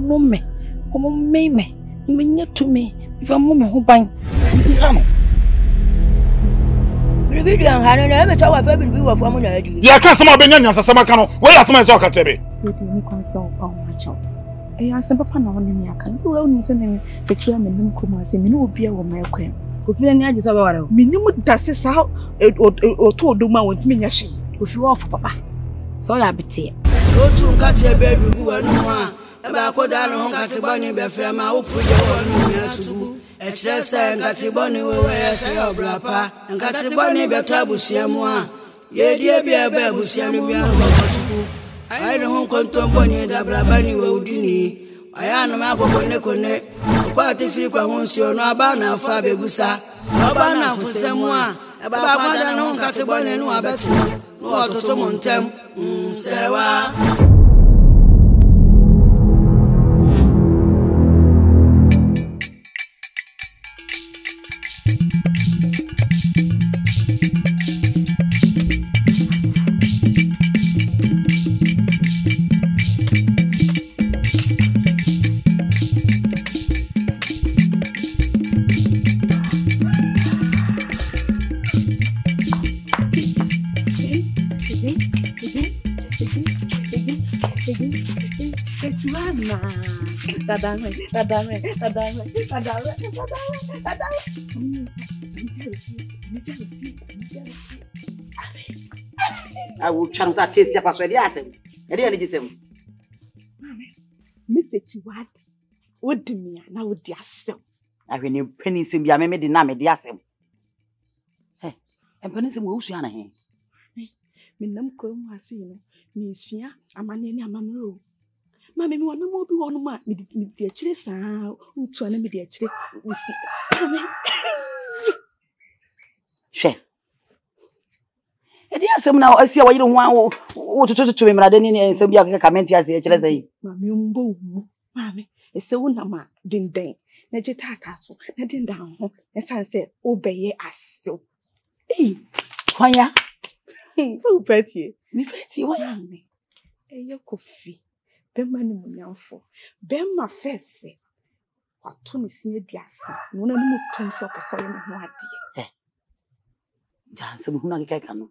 no me. Omo me. Me to me. If I'm mum who bang. Bibi anhano na ebecha wa fa bibi wa fa mu na adi. Ya ka sama benya nyansa sama ka no. We ya sama so ka tebe. We dey ni kon so pa ho acho. E ya sem papa na woni ni aka. So we woni se me se tua me nim komo ase me no obi a wo mai kwam. Ofi ni agi so be ware. Me nim dase sa o to do ma won ti me nya hwe. Ofi wo fo papa. So ya bete. So tu ngati ebe dugu wanu a. Eba akoda no ho ngati boni be frɛ ma wo proje wonu nya tugu. Echese ngati boni wewe ese obrapa ngati boni beto abusia mu a yedie bia ebe abusia no bia no tuku ai no konton boni da braba ni we udini aya no ma kokone kone kwa tifiri kwa hunsi ono aba na afa bebusa so ba na fusemu a eba kwada no ngati boni no abeti no ototo montem sewa Tadame. I will chance that taste your password. Yes, I didn't listen. Mr. Chiwad, what do me now with the assem? I will need pennies in your memory, the assem. Hey, and pennies in Wushana. Minam come, I see you, Miss Shia, a man in a mamma. Mammy, one more be one man, me dear chase, who to an immediate chase. She. And yes, now I see why you don't want to me, but I didn't say you can comment as a say. Mammy, it's so nama, ding dang. Najeta castle, Nadine down home, and son said, obey us so. Eh, why, so petty. Me petty, why are me? Eh, your coffee. Bemani munyanfo bemma fefe wato ne sie aduasa no na mu tom se opeso ye me ho ade janse mu na keka no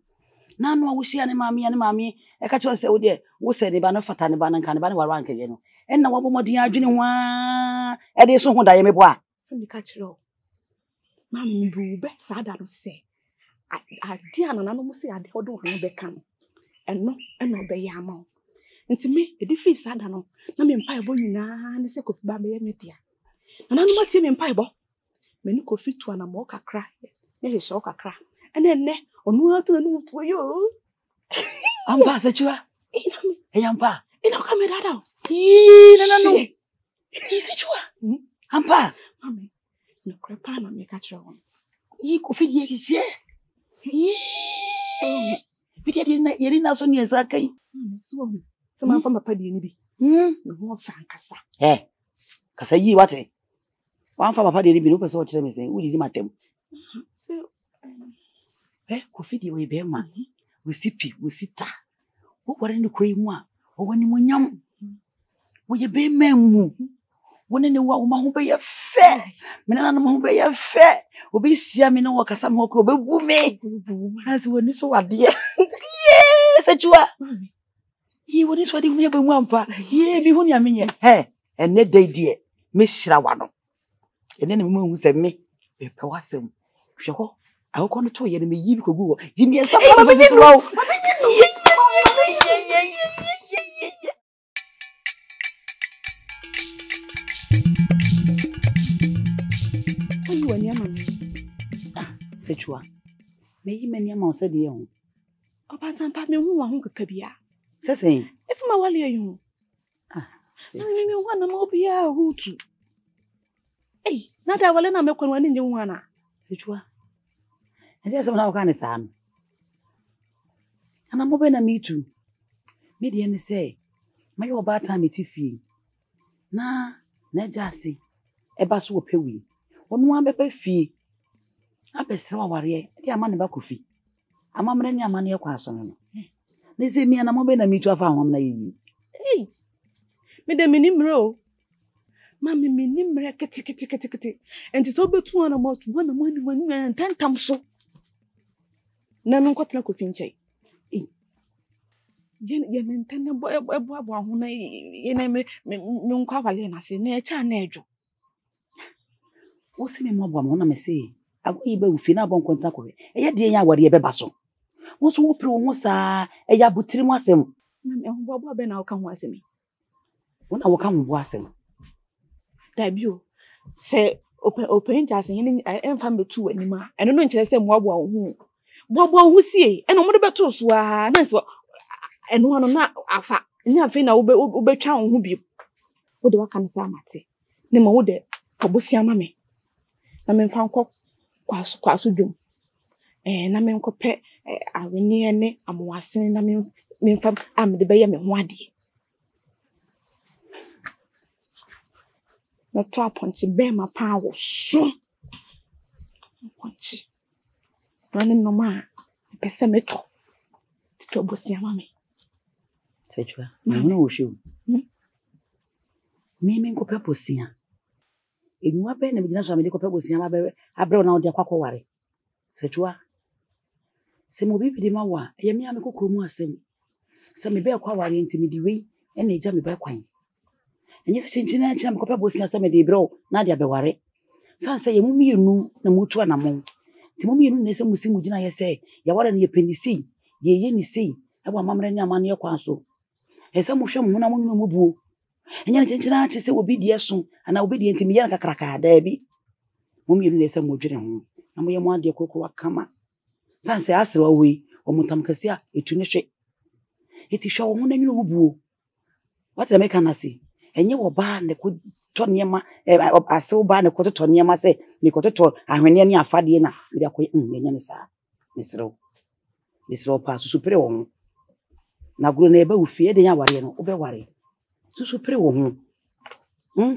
na no wo hia ne maami e ka che se wo de wo se ne ba no fata ne ba na nka ne ba ne warwa nka ye no en na wo bo modin adwene ho a e de so ho da ye me bo a se mi ka kire o maami bu be sa da no se ade anana no mu se ade hodo ho be ka no enno enno be ya ma nti me edifi sada no na me mpa ebo nyina ne se kofi ba me ye media na no matie me mpa ebo me ni kofi tu ana mo kakra ye hye sho kakra ene onu ato no tu yo amba se chua e yampa ina ka me dada na no se chua amba mami no krepa na me ka kire won kofi ye je so me yeri na so ni esa kai so sama fa mapa die ni bi no ho fa nkasa kasa yi wate wan fa papa die ni bi no pese o kire me sen udi di matem so kofi die we be ma we sipi we sita wo kware ni kure mu a wo wani mu nyam wo ye be memu wo ne wa wo ma ho be ye fe me na no ma ho be ye fe obi sia me no wo kasa me ho ko be bu me sanse woni so wade se chua ye woni so wade mu be mu ampa ye bi hu nya menye enne dai die me hira wa no enne ne mu hu se me be pe wasem hwe ho akoko no to ye ne me yi bi kogu wo jimi esa ba be so wo wani ama se chua me yi mani ama o se de ho oba tampa me hu wa hu kakabia se sen efuma wale ayu me hu na ma obia hutu na da wale na me kwanu ani nje hu ana se chua ende se na o kan sa no ana mo be na me tu me de ne se maye oba ta me ti fie na jase eba so opewi onu abepa fie abesra ware e ama ne ba kofi ama mre ni ama ne yakwa aso no ne se mi ana mo be na mi tu afa ho na yi me de mini mro Mami minimre kiti. Enti so betu ana mo tu na mo ni tentam so. Na no kwatena ko finchai. Ye nintendo ebo ho na ye na me nkwa wale na se na echa na edwo. Wo se me mo abo na me se ago yi ba ufi na abo nkontra ko. Eye de nya aware ye beba so. Wo so wo pre wo sa eya butiri mu asem. Mami ho be na wo ka ho asem. Wo na wo ka ho bo asem. Dabio se open jase yin emfa metu anima eno no nkire se moabo ho sie eno mo de beto so a na se eno ano na afa nya afi na wo betwa ho bi wo de waka no sa mate ne ma wo de obosia ma me na me mfa nkọ kwaso dwom na me nkọ pe awene ne amwasene na me mfa amde be ye me ho ade na to aponche be ma pa wo so aponche nane no ma pese meto ti obosia ma me Sechua no wo shu me nko pe posia enwa be na bigina so me ko pe posia ma be abre na odi akwakọ ware Sechua se mo bibi di ma wa ye me am kokro mu asem se me be akwa ware ntimi di we e na eja me be kwan enye se chinchina china me ko pe posia se me di bro na dia be ware san se ye mu mienu na mutu na mo ti mu mienu na se musimu gina ye se ya ware na ye penisi ye ni sei e wa mamre ni amane kwa so esa mo hwe mo na mo nyuno buo enya chinchina chi se obi die so ana obi die ntimi ye na kakraka da bi mo mienu na se mo dwere ho na mo ye mo ade kokoro akama san se asrewa we o mutam kasia etu ne hwe eti hwe wo na nyuno buo what the make na se enye wo ba ne ko to niema asew ba ne ko to niema se me ko to ahwene ne afade na me da ko enye ne sa misro pa susu pere wo na gro na eba ufie de nya ware no obe ware susu pere wo ho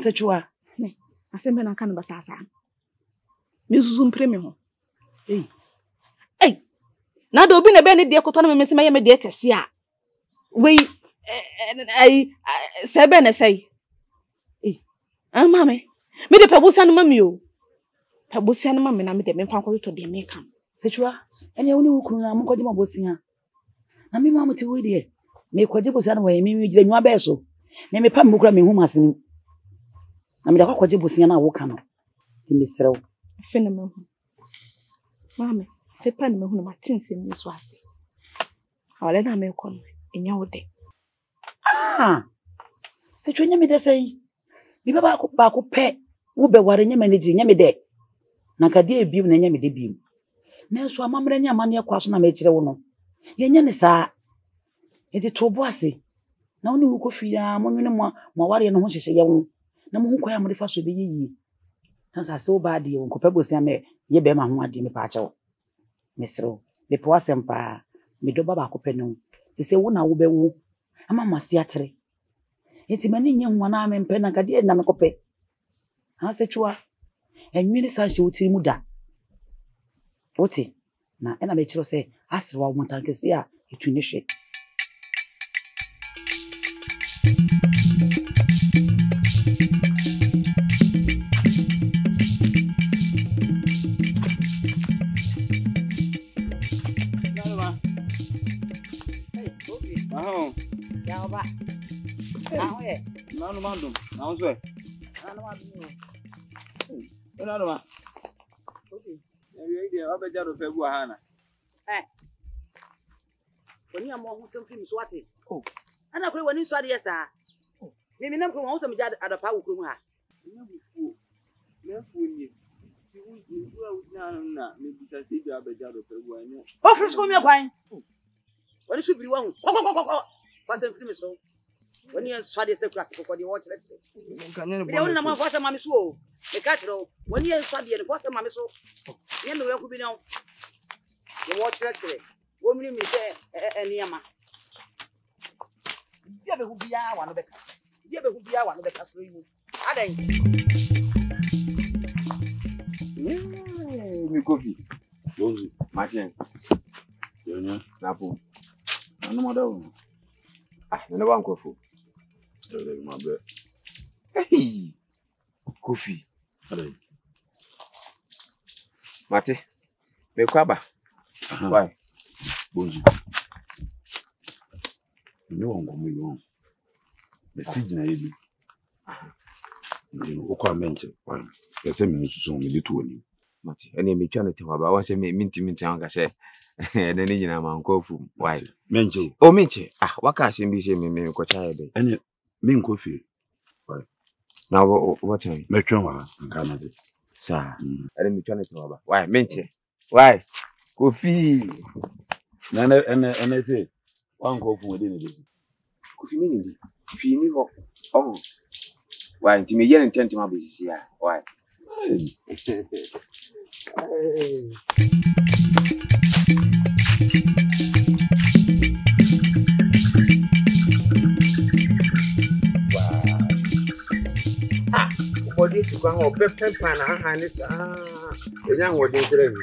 Sechua ne asembe na kan basasa me susu pere me ho na do obi na be ne de ko to na me mesi ma ye me de kese a we sebe na sei mama me de pabusia no mami o pabusia no mami na me de me fa ko to de me kan Sechua ene woni wukuru na mo kwaje mabosia na me mamu ti we de me kwaje bosia na we me gire nwa be so na me pam mukura me hu masini na me da kwaje bosia na wo kan no ti me serew fe na me hu mama fe pa na me hu na matinse mi so ase awale na me ko no enya wo de Sechua nya me de sei bi ba ko pe wo be ware nya manage nya me de na kade ebium na nya me de bium na so amamre nya amane kwa so na me kire wo no ye nya ne saa eti to bo ase na woni wo ko fia mo nwene mo ware no ho hyehye ye wo na mo hu kwa ya mo de fa so be yiyi tansa se wo ba de wo ko pe bosia me ye be ma ho ade me pa achewo mesro me po asempa me do baba ko pe no ese wo na wo be wo ama masi atere eti mani nye ho na me mpe na kade na me ko pe Sechua enwene sa hye wotiri mu da oti na ena me kiro se asrewa wo montankesi a etu ne hwe ya ba awe na no mandum na onzo e ana ma bi na no ma e ide obeja do febu hana woni am ho sem film so ate ana kure woni so ade yesa mimi nam ko ho sem ja adapa wo krum ha na funi ti wu na me bisa se bi obeja do febu anyo o fris ko mi kwan woni so biri wa hu kwa sem film so woni en so ade se kura ko di watch let's kanya bi woni na ma fo sem mami so o me ka tro woni en so ade ne fo sem mami so ye me we ku bi na the watch let's wo mi mi se eniama dia be hu bia wa no beka so yi adan mi kofi bonzi machen yonya napo anu modo ne ba nkofo Dele ma be. hey Kofi. Mate. Me kwaba. Why? Bonjour. No one go me on. Message na yebi. You okwa menche. Pese mi nsusu mi de to oni. Mate. Ene me twa no te waba. Wa se me minti anka se. Ene ni nyina ma nkofu. Why? Menche. Oh menche. Ah, waka asembi se me ko cha ebe. Ene me nkofi. Why? Now what time? Me twa wa nka na ze. Sir. Ene me twa no te waba. Why? Menche. Why? Kofi. Na ene say wan go fun we dey ni. Kofi me ni. Kofi ni ho. Oh. Why? Nti me yen intent ma be sisi ya. Why? For this one, or pepper pan, and it's the young one didn't.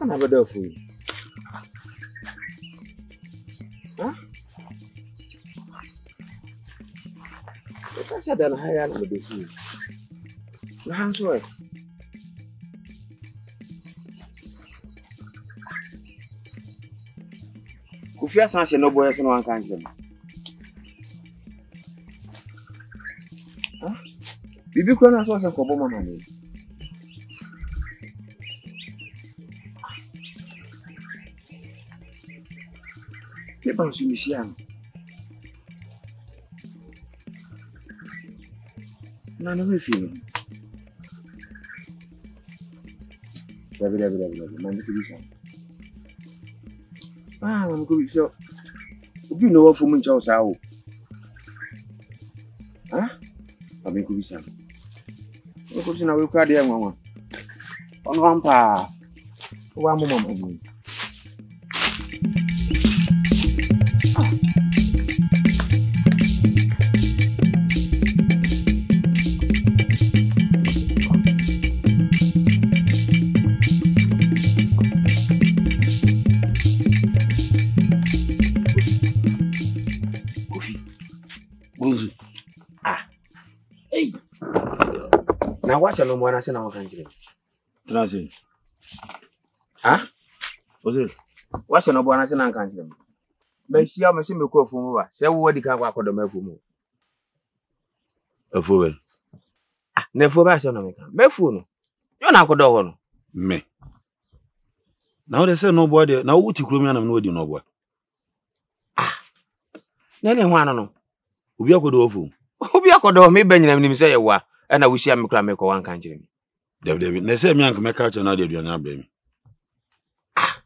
Have a dog for you. Huh? I said that I had a bit of the hands work. If you are such a no boy, no one can come. Huh? Bibi Kona was a Koboma money. Pas sur Michigan. Non, non, mais film. David. Man, you can ah, I'm going to you know what for me, Charles? How? Huh? I'm going to be some. I'm going to know cry there, Mama. On one pa. One moment. Now watch no more na one country. Transit. Ah? What's it? Watch no more na country. Me shia me se me ko afumu ba. Se wo di kan kwa akodo me afumu. Afuwe. Ah, na afuwe ba se no me kan. Me afuwe no. Yo na akodo ho no. Me. Now they say no boy there. Now uti kuro mi anam no di no boy. Ah. Na ne ho ano no. Obi akodo ofu. Obi akodo me ba nyina nim se ye wa. Ena we share me kra me ko wan kan kire mi. David. Na say me anka me ka cha na de aduane abra mi. Ah.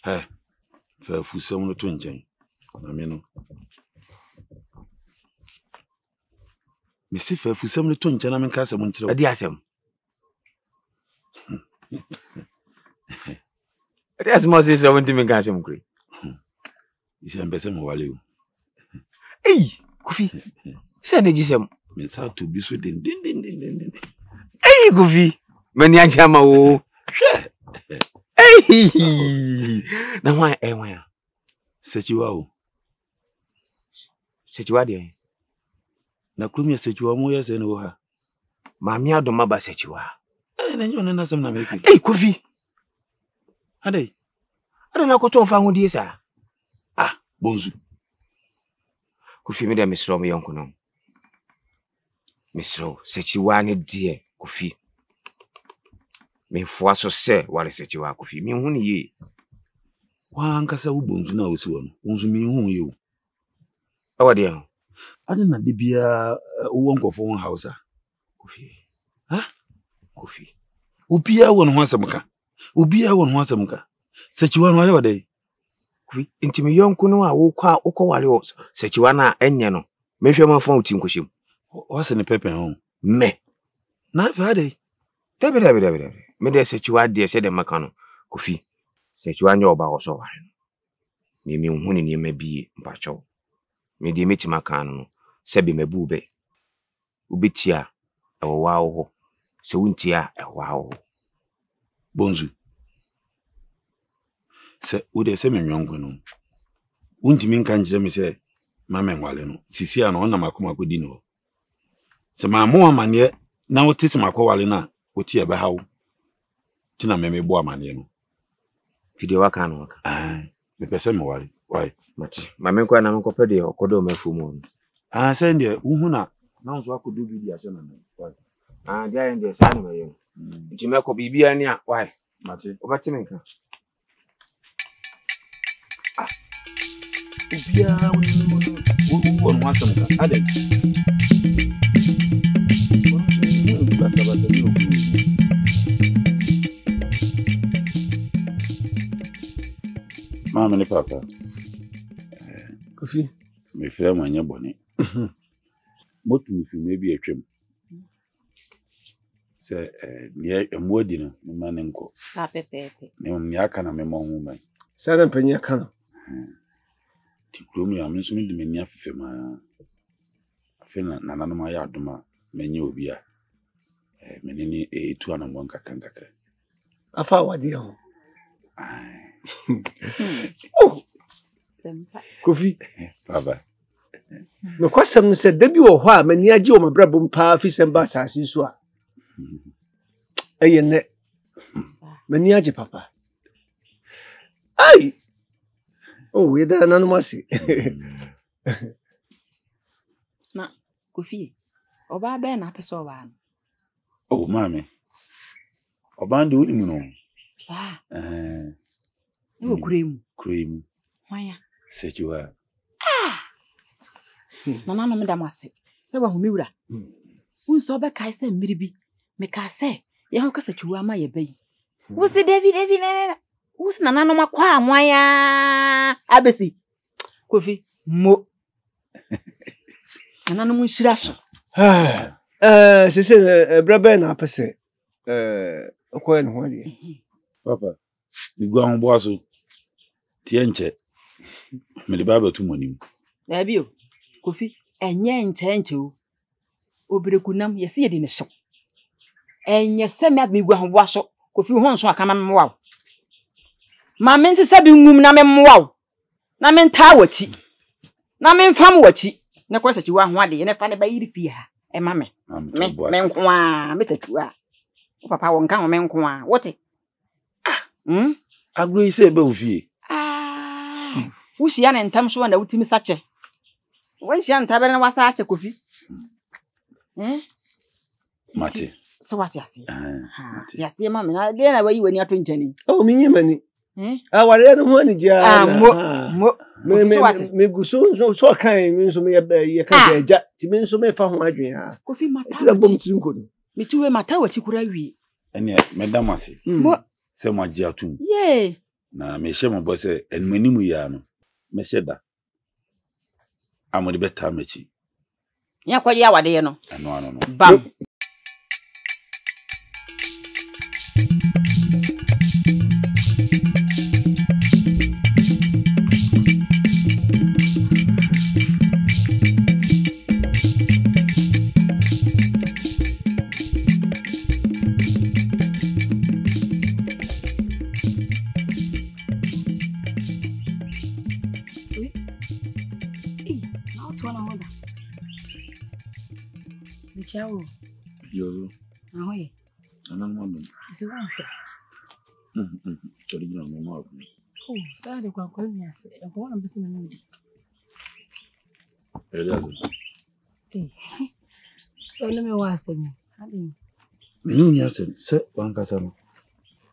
Hey. Fa fusam no to nchen. Na me no. Me si fa fusam no to nchen na me ka asem ntire. Adi asem. Adi asem o se 70 me ka asem kure. Isi ambese mo wale o. Ei, Kofi. Se na gisem. Me sa to bi so den. Ei, Kofi. Mani anchama o. Hwe. Ei. Na wa ya. Sechiwa o. Sechiwa de. Na klumia sechiwa mo yese no ha. Mami adoma ba sechiwa. Na nyo na sam na meki. Ei, Kofi. Adai. Ada na koto fa ngudi sa. Ah, bonzu. Kofi me de misro me yonko no. Misro sechiwa ne die Kofi. Me fo aso se wale sechiwa Kofi. Mi hu ni ye. Wa ankasa wo bonzu na wo si wo no. Bonzu mi hu ye o. Awa de ho. Ade na de bia wo nkofo won house a. Kofi. Ha? Kofi. Obia won ho asamka. Obia won ho asamka. Sechiwa no aye wade. Kofi intimi yonko no a wo kwa wale o sechiwa na enye no. Mehwe ma fon uti nkoshim. What's in the paper home? Me. Na fa ade. David. me de sechiwa de se de maka no Kofi sechiwa nya oba wo so wa me me hu ni me bi mpacho me de metima kan no se be mabu be ubetia e wo wa wo se wuntia e wa wo Bonzu. Se ude se me nyongo no. Untimi nka njire me se mama nwale no. Sisi a no na makoma kodi no. Se ma mo amane na wote se makowale na wote e be hawo. Tina me bo amane no. Video waka no waka. Me pese me wale. Why? Mati. Mama nko na nko pede okodo mafumu. Se ndie uhu na nso akodo video ase na me. Why? Dia ende sa na me. Nti me ko bibia ni a why? Mati. Obati me nka. Ubia won wasam ka. Ade. Mama ni papa. Kofi, Me frɛ mo anya bɔne. Motu mi fi me bi atwam. Se ne emodi no me ma ne nko. Sa pepepe. Ne me aka na me ma hu man. sada mpanya kana. Ti krom ya me so me de me ni afefe ma. Afe na nana no ma ya adoma menye obi a. Me ni etu anambo nkakra. Afa wade ho. Sempa. Kofi, Baba. no kwasam se da bi wo ho a mani age o mabrabo mpa fi semba asase so a. Eye ne. Mani age papa. Ai. Oh, we da nanu masi. Na, Kofi. Oba be na pese oba no. Oh, mami. Obande uni mu no. Sa. E wo kuremu. Kuremu. Wanya. Sechiwa. Nana no me da mase. Se wa hu mi wura. Unso be kai se mmiri bi. Me ka se, ye ho kasa chiwa ma ye bayi. Wusi David na. Wusi nana no makwa amwaya. Abesi. Kofi, mo. Nana no mu nshira so. Se braba na apese. Okoye no ho de. Papa, mi gwa ho boaso. Tie nche. Me le baba tu monim. Na bi o. Kofi, enye nche o. Obrekunam ye se ye di ne so. Enye se me abi gwa ho boaso. Kofi ho nso aka ma mwa. Ma men se bi ngum na me mwa. Na men ta wachi. Na men fam wachi. Ne kwese chi wa ho ade ne fa ne ba yiri fie ha. E ma me. Me nko a me tatu a. O papa won kan o me nko a. Wote? Agro ise be ofie. Wushi ya na ntam so na wutimi sache. Wanshi ya ntabere na wasa ache Kofi. Mate. So what yasi? Yasi ma me na de na wayi wani ato nchani. Oh, minye mani. Wale no ho ani ja. Me guso so kan mi nso me ye ka eja. Ti mi nso me fa ho adwen ha. Kofi mata. Ti da bom ti nko no. Mi tuwe mata wachi kura wi. Ene medam ase. Se mo agi atum. Ye. Na me hye mo bo se enmanimu ya no. Me hye da. Amode beta mechi. Ya kwa ya wade ye no. Ano no. Bam. Ciao. Yo. Ahoy. Anan mo no. Ise wa nfa. Tori gina mo ma. Oh, sa de kwa mi ase. E ko wan bisi na ndi. Eliazo. So le me wa ase mi. Adi. Menu nya se wan kasa no.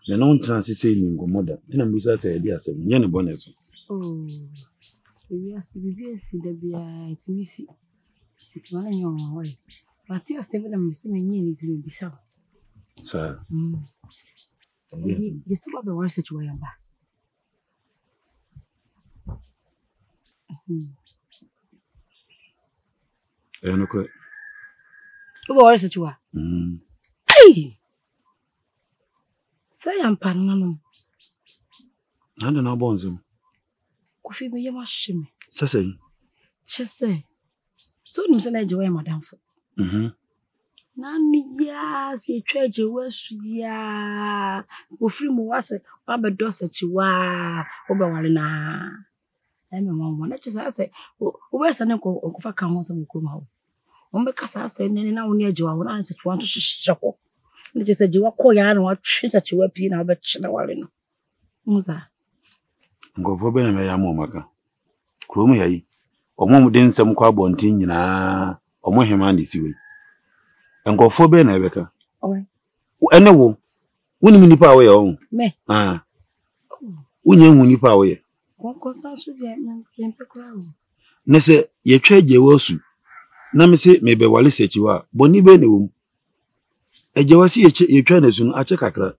Me no ntanse se ni ngomoda. Tina mbusa se Eliazo. Nye ne boneso. Oh. Eliazo bibi da bia itimisi. Itimana nyo wa. Mati asebe na msi menye ni zile bisa. Sa. Yesu baba wa research wa yamba. No ko. Baba wa research wa. Say I'm panano. Nanda na bonzim. Kofi me yema shime. Sase. Chese. So nim se na je wa madam fo. Na ya se twaje wasu ya. Ofiri mu wase wa be do sachi wa. Wo be wale na. Eme mama na chese ase wo be se ne ko fa kan ho se mo ko ma wo. Wo be kasa ase ne na wo ne aje wa wo na sachi wa to hihye ko. Ne chese je wa ko ya na wa twe sachi wa pi na wo be chine wale no. Muza. Ngofo be na me ya mo maka. Krom yayi. Omo mu den nsem kwa bontin nyina. Omo hema ndi siwe. Ngofo be na ebeka. Owe. Ene wo. Woni mi nipa awe o. Me. Wonye hu nipa awe. Ko sanso je me kura o. Ne se ye twaje wasu. Na me se me be wale sechiwa. Boni be ne wo. Eje wasi ye twa na su no ache kakra.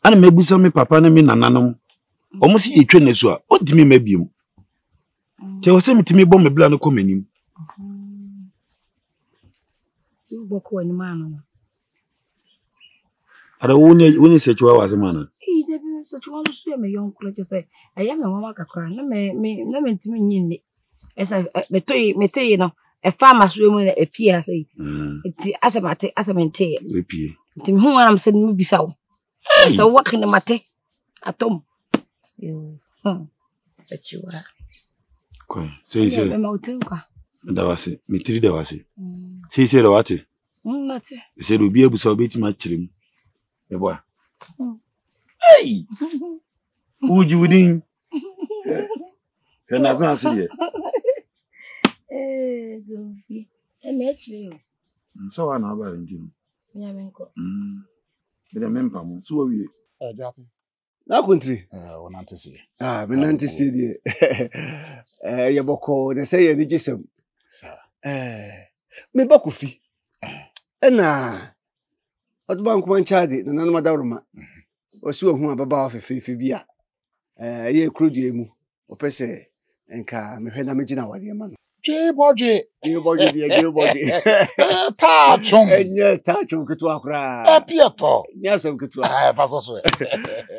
Ana mebusa me papa ne me nananom. Omo si ye twa na su a ontimi mabiem. Te wose mitimi bom me bla no komanim. Boko ni mano. Ada woni sechiwa wase mana. De bi sechiwa so ye me yonklo ke say aya me mama kakra na me ntimi nyinne. Esa metoyi no e farmer so mu e pia say. Ti asemate We pie. Ntimi hu anam se me bisa wo. Esa wo kene mate atom. Yo. Sechiwa. Kwa sei Me mautin kwa. Dawase mitiri dawase. Sei dawate. Nate. Sei do bi ebusa obeti ma kirem. Me boa. Hey. Uji wudin. Kana zan asiye. Gofi. Ene chiri. So wa na ba njim. Ya menko. Bele mempa mu. So wi. Jati. Na country. Onantisi. Me nantisi die. Ye boko na say ye ni gisem. Me ba Kofi. Na Oduba nkuma nchade na nanu madaruma. Osi ohun ababa ofefefe bia. Ye krudie mu. Opese enka mehwe na megina wade ma no. Jeboje. Jeboje. Tachum. Enye tachum ketu akura. Epieto. Nyasem ketu. Faso so.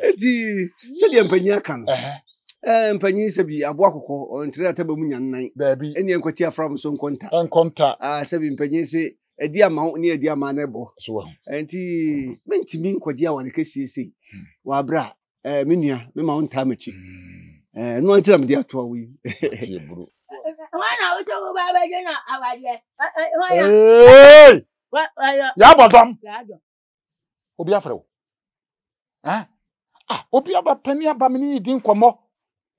Eti se le mpanyi aka no. Mpanyi se bi abo akoko ontre ataba mu nyannan. Dabi. Eni enkoti afram so nkonta. Enkonta. Se bi mpanyi se edi ama ni edi ama na ebo. So. Enti mentimi nkwaji awane kesiesi. Wa bra menua me ma onta machi. No antira me dia to awi. Tie buru. Wana uto baba jena awade. Hey! Ya bodom. Obi afrewo. Obi aba pani aba me ni din komo.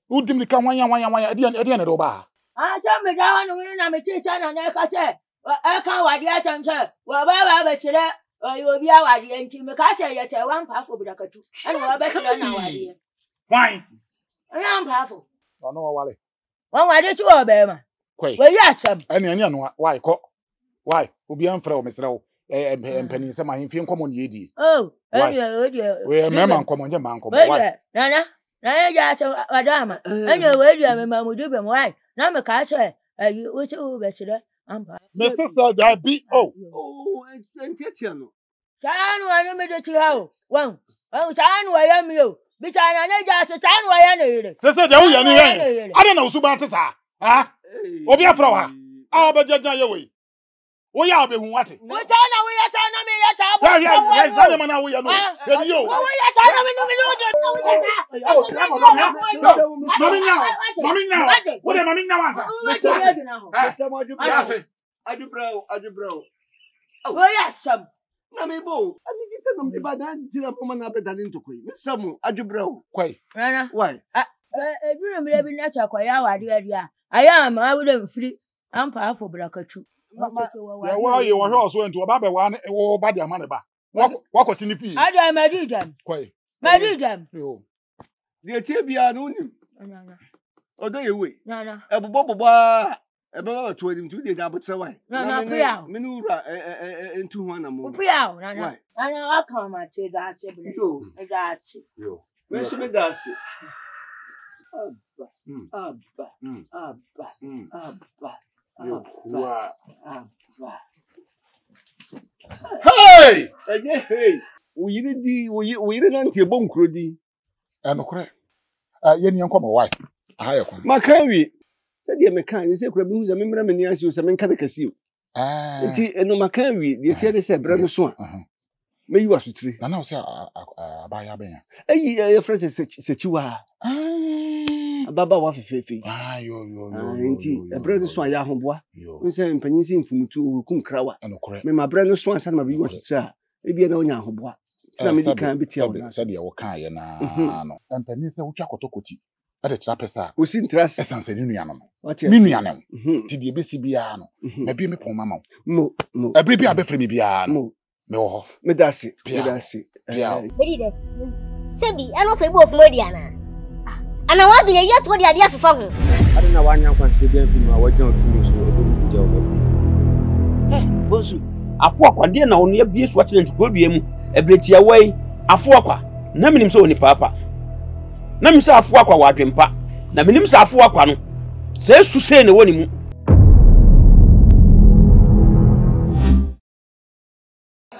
Udim ni kan wanya edi ne do ba. Cha me da wanu na me chicha na na ka che. Aka wade atanche. Wa baba ba chire obi awade enti me ka che ye che wan pafo bidakatu. Ani wa ba chire na awade. Why? Wan pafo. No wale. Wan wade chi obe ma. Kwai. We ya chem. Ani no why ko? Why? Obi amfre o mesrewo. Empani se ma himfi nkomo ne yedi. Oh, odi. We mema nkomo nje ma nkomo. Why? Nana ja che wadama. We di me mamudu be mo why? Na me ka che we che o be chire ampa. Me sister that be Entiatia no. Chanu anu me de ti ha o. Wan. Chanu wa ya mi o. Bi chana na ja che chanu wa ya na ire. Sister de wo ya ni yen. Ade na usuba tesa. Obi afro ha. Ba jaja ye we. Wo ya be hu wate. Wo chana we ya chana me ya cha bo. Ya say man na wo ya no. Ye yo. Wo ya chana me no me Mami now. What am mami now answer? Ajubro. Wo ya cham. Na me bo. Ani di se nom di ba dan tira poma na beta din tokoi. Me samu ajubro. Kwai. Nana. Why? Ebiro mire bi na cha kwa ya wade ade a. Aya ma wo dem firi ampa afo brakatu. Ya wa ye wo hwe so ento ba be wa ne wo ba de amane ba. Wa ko sini fi. Ada madidam. Kwai. Madidam. Yo. De tie bia no nim. Nana. Odo ye we. Nana. Ebobo Eba to him to the double say. No, Minura into one more. Pia, Nana. I come at you that yo. Where should we dance? Hey! Hey! Uyiri di uyiri nante bonkro di. Enokre. Ye ni enko ma why? Aha ye kwa. Makawi. Said ye mekan, you say kura bi hu se memra mani ansi o se menka de kase o. Nti eno makawi, de tie se bra no so a. Meyi wasutire. Na o se abaya benya. Ye friend se chiwa. Baba wa fefefe. Yo. Nti bra no so a ya hoboa. Nse mpanyin si mfumutu kum krawa. Enokre. Me ma bra no so ansa na ma bi wasutire a. Ebi na onya hoboa. Na me di kan bi tie wona. Said ye wo kan ye na no. Mpanyin se wo twa kotokoti. Ade tra pesa. O sin tras. Esanse ni nuanom. Mi nuanom. Ti de be si bia no. Me bi me pon mama. No. Ebri bi abefre mi bia no. Me wo ho. Me dasi. Bia. Bedi de. Sebi, eno fe bo ofmo dia na. Ana wa bi ne yeto dia dia fefa ho. Ade na wanya kwanse bi anfi ma wajan otumi so edo dia obafu. Bosu. Afo akwade na ono ya bie so atene ntukro dua mu. Ebretia wai afo akwa. Na minim so oni papa. Na mi sa afo akwa wadwempa. Na minim sa afo akwa no. Se suse ne woni mu.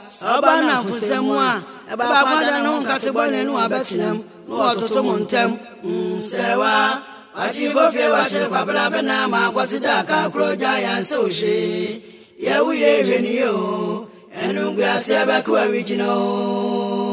Sabana fusemwa. Eba kwada no nkate bone no abetinam. No ototo montem. Sewa. Achifo fe wache kwa bla na ma kwasida ka kroja ya sohwe. Ye wuye hweniyo. Enu gwa se ba kwa wijino.